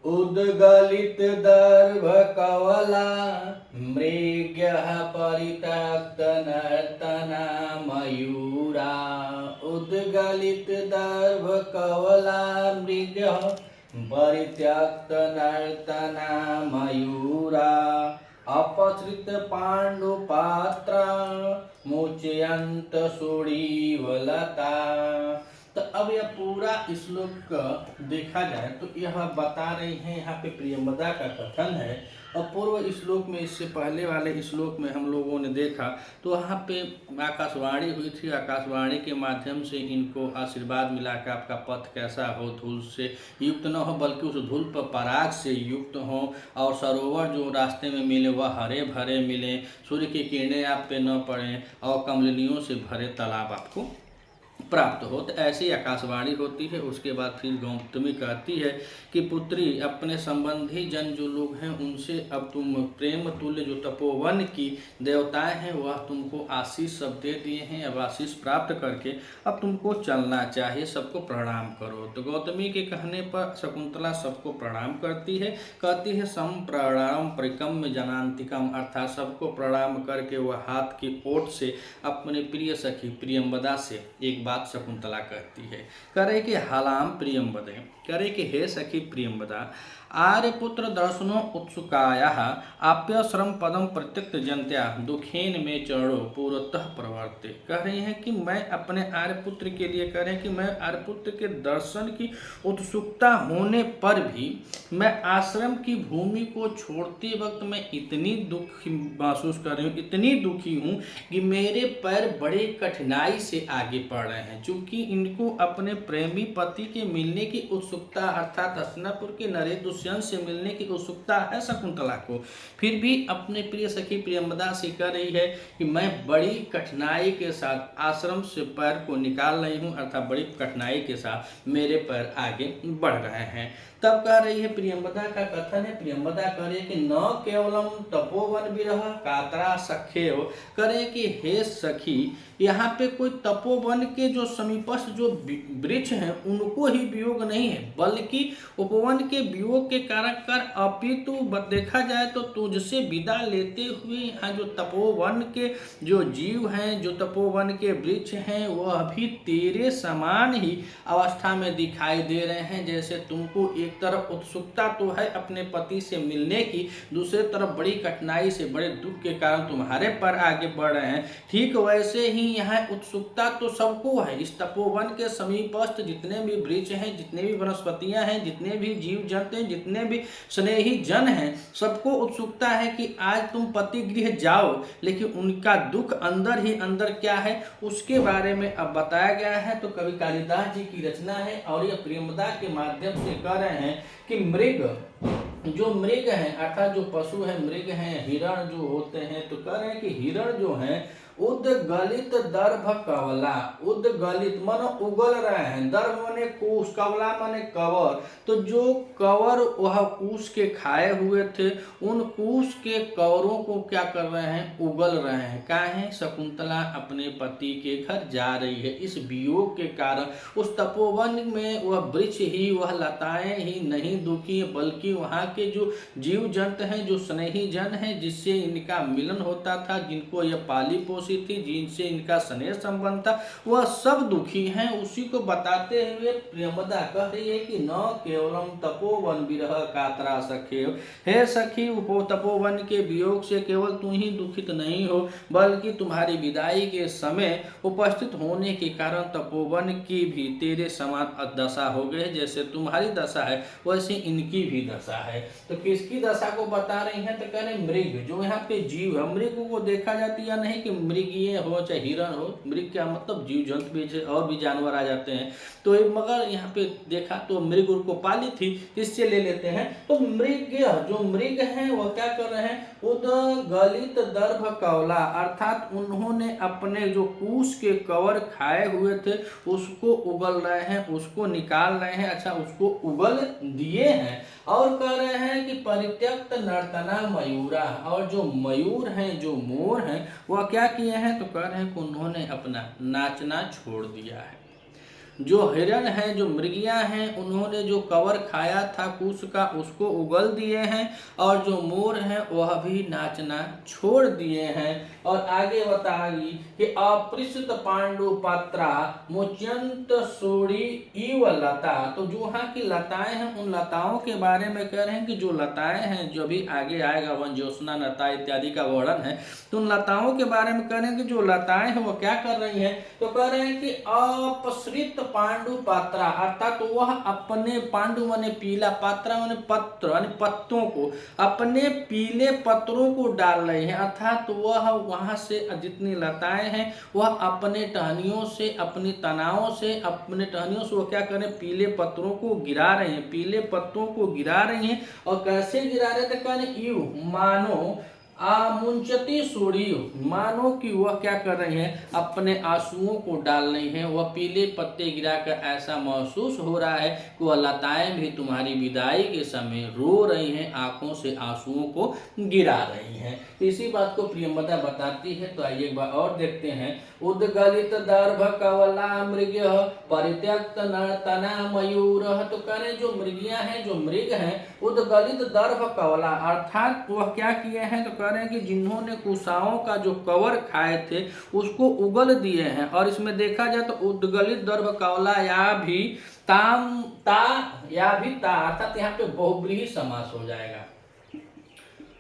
उद्गलित दर्भ कवला मृग्यः परित्यक्त नर्तना मयूरा। उद्गलित दर्भ कवला मृग्यः परित्यक्त नर्तना मयूरा। अपसृत पांडुपात्रा मुच्यंत सुडीवलता। तो अब यह पूरा श्लोक का देखा जाए तो यह बता रहे हैं, यहाँ पे प्रियंवदा का कथन है। और पूर्व श्लोक में, इससे पहले वाले श्लोक में हम लोगों ने देखा तो वहाँ पे आकाशवाणी हुई थी। आकाशवाणी के माध्यम से इनको आशीर्वाद मिला कि आपका पथ कैसा हो, धूल से युक्त न हो बल्कि उस धूल पर पराग से युक्त हो, और सरोवर जो रास्ते में मिले वह हरे भरे मिले, सूर्य की किरणें आप पे न पड़ें, और कमलिनियों से भरे तालाब आपको प्राप्त हो। तो ऐसी आकाशवाणी होती है। उसके बाद फिर गौतमी कहती है कि पुत्री, अपने संबंधी जन जो लोग हैं उनसे अब तुम प्रेम तुल्य जो तपोवन की देवताएं हैं वह तुमको आशीष सब दे दिए हैं। अब आशीष प्राप्त करके अब तुमको चलना चाहिए, सबको प्रणाम करो। तो गौतमी के कहने पर शकुंतला सबको प्रणाम करती है। कहती है संप्रणाम परिकम्य जनांतिकम, अर्थात सबको प्रणाम करके वह हाथ की ओट से अपने प्रिय सखी प्रियंवदा से एक बात शकुंतला कहती है। करे कि हालाम प्रियंवदे, करे कि हे सखी प्रियंवदा, आर्यपुत्र दर्शनो उत्सुकायाः आप्य श्रम पदम प्रत्यक्त जनत्या दुखेन में चरणो पूर्वतः प्रवर्ते। कह रही हैं कि मैं अपने आर्यपुत्र के लिए, कह रहे हैं कि मैं आर्यपुत्र के दर्शन की उत्सुकता होने पर भी मैं आश्रम की भूमि को छोड़ते वक्त मैं इतनी दुख महसूस कर रही हूँ, इतनी दुखी हूँ कि मेरे पैर बड़े कठिनाई से आगे बढ़ रहे हैं। चूंकि इनको अपने प्रेमी पति के मिलने की उत्सुकता, अर्थात हस्तिनापुर के नरेश दुष्यंत से मिलने की उत्सुकता है शकुंतला को, फिर भी अपने प्रिय सखी प्रियंवदा से कह रही है कि मैं बड़ी कठिनाई के साथ आश्रम से पैर को निकाल रही हूँ, अर्थात बड़ी कठिनाई के साथ मेरे पैर आगे बढ़ रहे हैं। तब कह रही है, प्रियंवदा का कथन है, प्रियंवदा कह रही है कि न केवलम तपोवन विरह कातरा सख्येव, करे कि हे सखी, यहाँ पे कोई तपोवन के जो समीपस्थ जो वृक्ष हैं उनको ही वियोग नहीं है, बल्कि उपवन के वियोग के कारण कर अपितु देखा जाए तो तुझसे विदा लेते हुए यहाँ जो तपोवन के जो जीव हैं, जो तपोवन के वृक्ष हैं, वह भी तेरे समान ही अवस्था में दिखाई दे रहे हैं। जैसे तुमको एक तरफ उत्सुकता तो है अपने पति से मिलने की, दूसरी तरफ बड़ी कठिनाई से, बड़े दुख के कारण तुम्हारे पर आगे बढ़ रहे हैं, ठीक वैसे ही यहाँ उत्सुकता तो सबको है। इस तपोवन के समीपस्थ जितने भी वृक्ष हैं, जितने भी वनस्पतियां हैं, जितने भी जीव जंतु हैं, जितने भी स्नेही जन हैं, सबको उत्सुकता है कि आज तुम पति गृह जाओ, लेकिन उनका दुख अंदर ही अंदर क्या है उसके बारे में अब बताया गया है। तो कवि कालिदास जी की रचना है और यह प्रियंवदा के माध्यम से कह रहे हैं कि जो मृग हैं, अर्थात जो पशु हैं, मृग हैं, हिरण जो होते हैं, तो कह रहे हैं कि हिरण जो हैं उद्गलित दर्भ कवला, उद्गलित मानो उगल रहे हैं, दर्भ माने कूस, कवला माने कवर, तो जो कवर वह कूस के खाए हुए थे उन कूस के कवरों को क्या कर रहे हैं, उगल रहे हैं। काहे? शकुंतला अपने पति के घर जा रही है, इस वियोग के कारण उस तपोवन में वह वृक्ष ही, वह लताएं ही नहीं दुखी, बल्कि वहाँ के जो जीव जंतु हैं, जो स्नेही जन हैं, जिससे इनका मिलन होता था, जिनको यह पाली पोसी थी, जिनसे इनका स्नेह संबंध था, वह सब दुखी हैं। उसी को बताते हुए प्रियंवदा कह रही है कि न केवलम तपोवन विरह कातरा सखे, हे सखी, तपोवन के वियोग से केवल तू ही दुखित नहीं हो, बल्कि तुम्हारी विदाई के समय उपस्थित होने के कारण तपोवन की भी तेरे समान दशा हो गई। जैसे तुम्हारी दशा है वैसे इनकी भी दशा है। तो किसकी दशा को बता रही हैं? तो कह रहे मृग, जो यहाँ पे जीव है, मृग को देखा जाती है नहीं कि मृगीय हो चाहे हिरण हो, मृग क्या मतलब जीव जंतु भी और भी जानवर आ जाते हैं। तो मगर यहाँ पे देखा तो मृग उनको पाली थी, इससे ले लेते हैं। तो मृग, जो मृग हैं वह क्या कर रहे हैं, उद्गलित दर्भ कवला, अर्थात उन्होंने अपने जो कूस के कवर खाए हुए थे उसको उगल रहे हैं, उसको निकाल रहे हैं, अच्छा उसको उगल दिए हैं। और कह रहे हैं कि परित्यक्त नर्तना मयूरा, और जो मयूर हैं, जो मोर हैं, वह क्या किए हैं, तो कह रहे हैं कि उन्होंने अपना नाचना छोड़ दिया है। जो हिरण हैं, जो मृगियां हैं, उन्होंने जो कवर खाया था कुश का उसको उगल दिए हैं, और जो मोर हैं वह भी नाचना छोड़ दिए हैं। और आगे बताएगी कि अपृष्ट पांडु पात्रा मुच्यंत सूड़ी इव लता। तो जो यहाँ की लताएं हैं उन लताओं के बारे में कह रहे हैं कि जो लताएं हैं, जो भी आगे आएगा वन ज्योत्सना लता इत्यादि का वर्णन है, तो उन लताओं के बारे में कह रहे हैं कि जो लताएं हैं वो क्या कर रही हैं, तो कह रहे हैं कि अपसृत पांडु पात्रा, अर्थात तो वह अपने पांडु माने पीला, पात्रा माने पत्र यानी पत्तों को, अपने पीले पत्रों को डाल रहे हैं, अर्थात तो वह वहां से जितनी लताएं हैं वह अपने टहनियों से, अपनी तनावों से, अपने टहनियों से वो क्या करें, पीले पत्रों को गिरा रहे हैं, पीले पत्तों को गिरा रही हैं। और कैसे गिरा रहे थे, कहने यू मानो आमुंचती सूड़ी, मानो कि वह क्या कर रही हैं, अपने आंसुओं को डाल रही हैं, वह पीले पत्ते गिराकर ऐसा महसूस हो रहा है कि वह लताएं भी तुम्हारी विदाई के समय रो रही हैं, आंखों से आंसुओं को गिरा रही हैं। तो इसी बात को प्रियंवदा बताती है। तो आइए एक बार और देखते हैं। उद्गलित दर्भ कवला मृग परित्यक्त नर्तना मयूर। तो कह रहे जो मृगियां हैं, जो मृग हैं, उद्गलित दर्भ कवला, अर्थात वह क्या किए हैं, तो कह रहे हैं कि जिन्होंने कुशाओं का जो कवर खाए थे उसको उगल दिए हैं। और इसमें देखा जाए तो उद्गलित दर्भ कवला या भी ताम ता या भी ता, अर्थात यहाँ पे बहुब्रीहि समास हो जाएगा,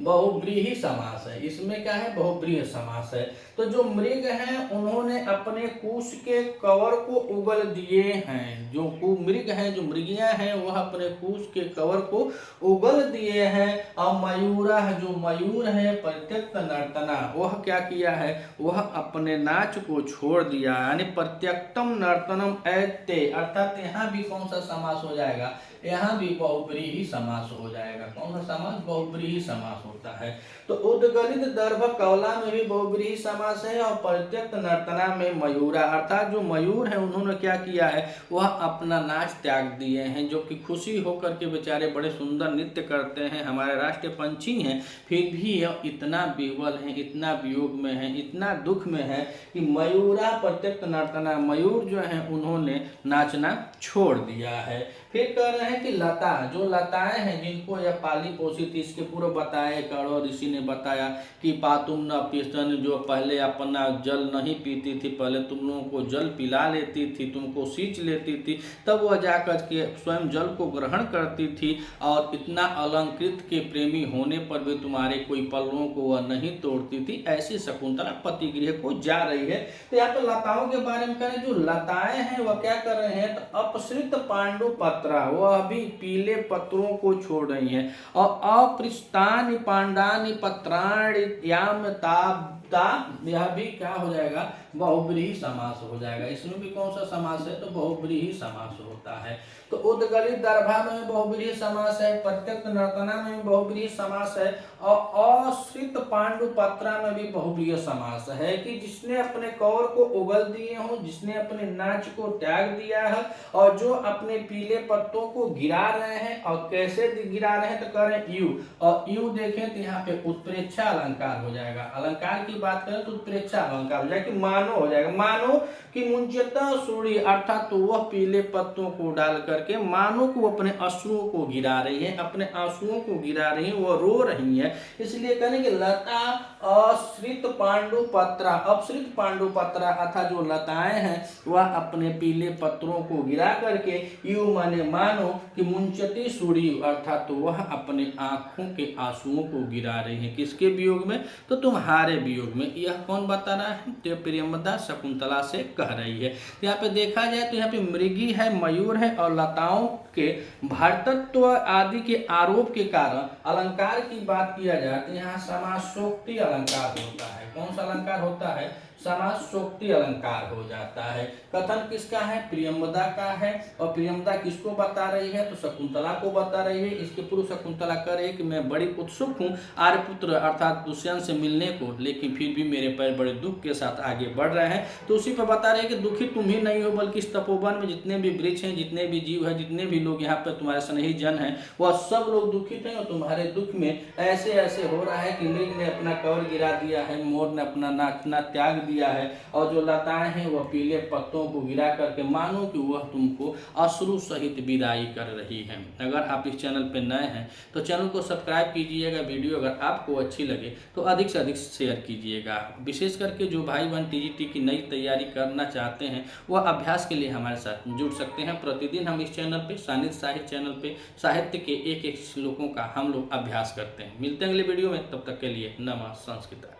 बहुब्रीहि समास है। इसमें क्या है, बहुब्रीहि समास है। तो जो मृग हैं उन्होंने अपने कुश के कवर को उगल दिए हैं, जो मृग हैं, जो मृगियां हैं, वह अपने कुश के कवर को उगल दिए हैं। और मयूरा, जो मयूर है, प्रत्यक्त नर्तना, वह क्या किया है, वह अपने नाच को छोड़ दिया, यानी प्रत्यक्तम नर्तनम ऐते, अर्थात यहाँ भी कौन सा समास हो जाएगा, यहाँ भी बहुब्रीहि समास हो जाएगा। कौन सा समास, बहुब्रीहि समास होता है। तो उद्गलित दर्भ कवला में भी बहुब्रीहि समास है, और प्रत्यक्त नर्तना में मयूरा, अर्थात जो मयूर है उन्होंने क्या किया है, वह अपना नाच त्याग दिए हैं, जो कि खुशी होकर के बेचारे बड़े सुंदर नृत्य करते हैं, हमारे राष्ट्रीय पंछी हैं, फिर भी यह इतना विह्वल है, इतना वियोग में है, इतना दुख में है कि मयूरा प्रत्यक्त नर्तना, मयूर जो है उन्होंने नाचना छोड़ दिया है। फिर कह रहे हैं कि लता, जो लताएं हैं जिनको यह पाली पोसी थी, इसके पूर्व बताए कण्व ऋषि ने बताया कि पातुम न पिस्तन, जो पहले अपना जल नहीं पीती थी, पहले तुम लोगों को जल पिला लेती थी, तुमको सींच लेती थी, तब वह जाकर के स्वयं जल को ग्रहण करती थी, और इतना अलंकृत के प्रेमी होने पर भी तुम्हारे कोई पल्लों को वह नहीं तोड़ती थी। ऐसी शकुंतला पतिगृह को जा रही है। तो यहाँ पे लताओं के बारे में करें, जो लताएं हैं वह क्या कर रहे हैं, तो अपसृत पांडु पत्रा, वह भी पीले पत्रों को छोड़ रही हैं। और अपृष्टानि पांडानि पत्राणि याम ताब्ता, यह भी क्या हो जाएगा, बहुब्रीहि समास हो जाएगा। इसमें भी कौन सा समास है, तो बहुब्रीहि समास होता है। तो उद्गलित दर्भा में बहुब्रीहि समास है, प्रत्यक्त नर्तना में बहुब्रीहि समास है, और अश्रित पांडु पत्रा में भी बहुब्रीहि समास है, कि जिसने अपने कवर को उगल दिए हो, जिसने अपने नाच को त्याग दिया है, और जो अपने पीले पत्तों को गिरा रहे हैं। और कैसे गिरा रहे हैं, तो कह रहे हैं यू, और यू देखें तो यहाँ पे उत्प्रेक्षा अलंकार हो जाएगा। अलंकार की बात करें तो उत्प्रेक्षा अलंकार हो जाएगा, कि मानो हो जाएगा, मानो कि मुंचता सूड़ी, अर्थात तो वह पीले पत्तों को डाल करके मानो को अपने अश्रुओं को गिरा रही है, अपने आंसुओं को गिरा रही है, वह रो रही है। इसलिए कहने कि लता अश्रित पांडु पत्रा, अपसृत पांडु पत्रा, अर्थात जो लताएं हैं वह अपने पीले पत्रों को गिरा करके यू माने मानो कि मुंचती सूड़ी, अर्थात तो वह अपने आंखों के आंसुओं को गिरा रही है। किसके वियोग में, तो तुम्हारे वियोग में। यह कौन बता रहा है, तो प्रियंवदा शकुंतला से कह रही है। यहाँ पे देखा जाए तो यहाँ पे मृगी है, मयूर है, और लताओं के भारतत्व आदि के आरोप के कारण अलंकार की बात किया जाए तो यहाँ समासोक्ति अलंकार होता है। कौन सा अलंकार होता है, समासोक्ति अलंकार हो जाता है। कथन किसका है, प्रियंवदा का है, और प्रियंवदा किसको बता रही है, तो शकुंतला को बता रही है। इसके पूर्व शकुंतला कह रही है कि मैं बड़ी उत्सुक हूँ आर्यपुत्र अर्थात दुष्यंत से मिलने को, लेकिन फिर भी मेरे पैर बड़े दुख के साथ आगे बढ़ रहे हैं। तो उसी पर बता रहे हैं कि दुखी तुम ही नहीं हो, बल्कि इस तपोवन में जितने भी वृक्ष हैं, जितने भी जीव हैं, जितने भी भी लोग यहाँ पर तुम्हारे स्नेही जन हैं वह सब लोग दुखित हैं और तुम्हारे दुख में ऐसे ऐसे हो रहा है कि मृग ने अपना कवर गिरा दिया है, मोर ने अपना नाचना त्याग दिया है और जो लताएं हैं वह पीले पत्तों को गिरा करके मानो कि वह तुमको अश्रु सहित विदाई कर रही है। अगर आप इस चैनल पर नए हैं तो चैनल को सब्सक्राइब कीजिएगा। वीडियो अगर आपको अच्छी लगे तो अधिक से अधिक शेयर कीजिएगा। विशेष करके जो भाई बहन टीजीटी की नई तैयारी करना चाहते हैं वह अभ्यास के लिए हमारे साथ जुड़ सकते हैं। प्रतिदिन हम इस चैनल पे सानिध्य साहित्य चैनल पे साहित्य के एक एक श्लोकों का हम लोग अभ्यास करते हैं। मिलते हैं अगले वीडियो में, तब तक के लिए नमः संस्कृत।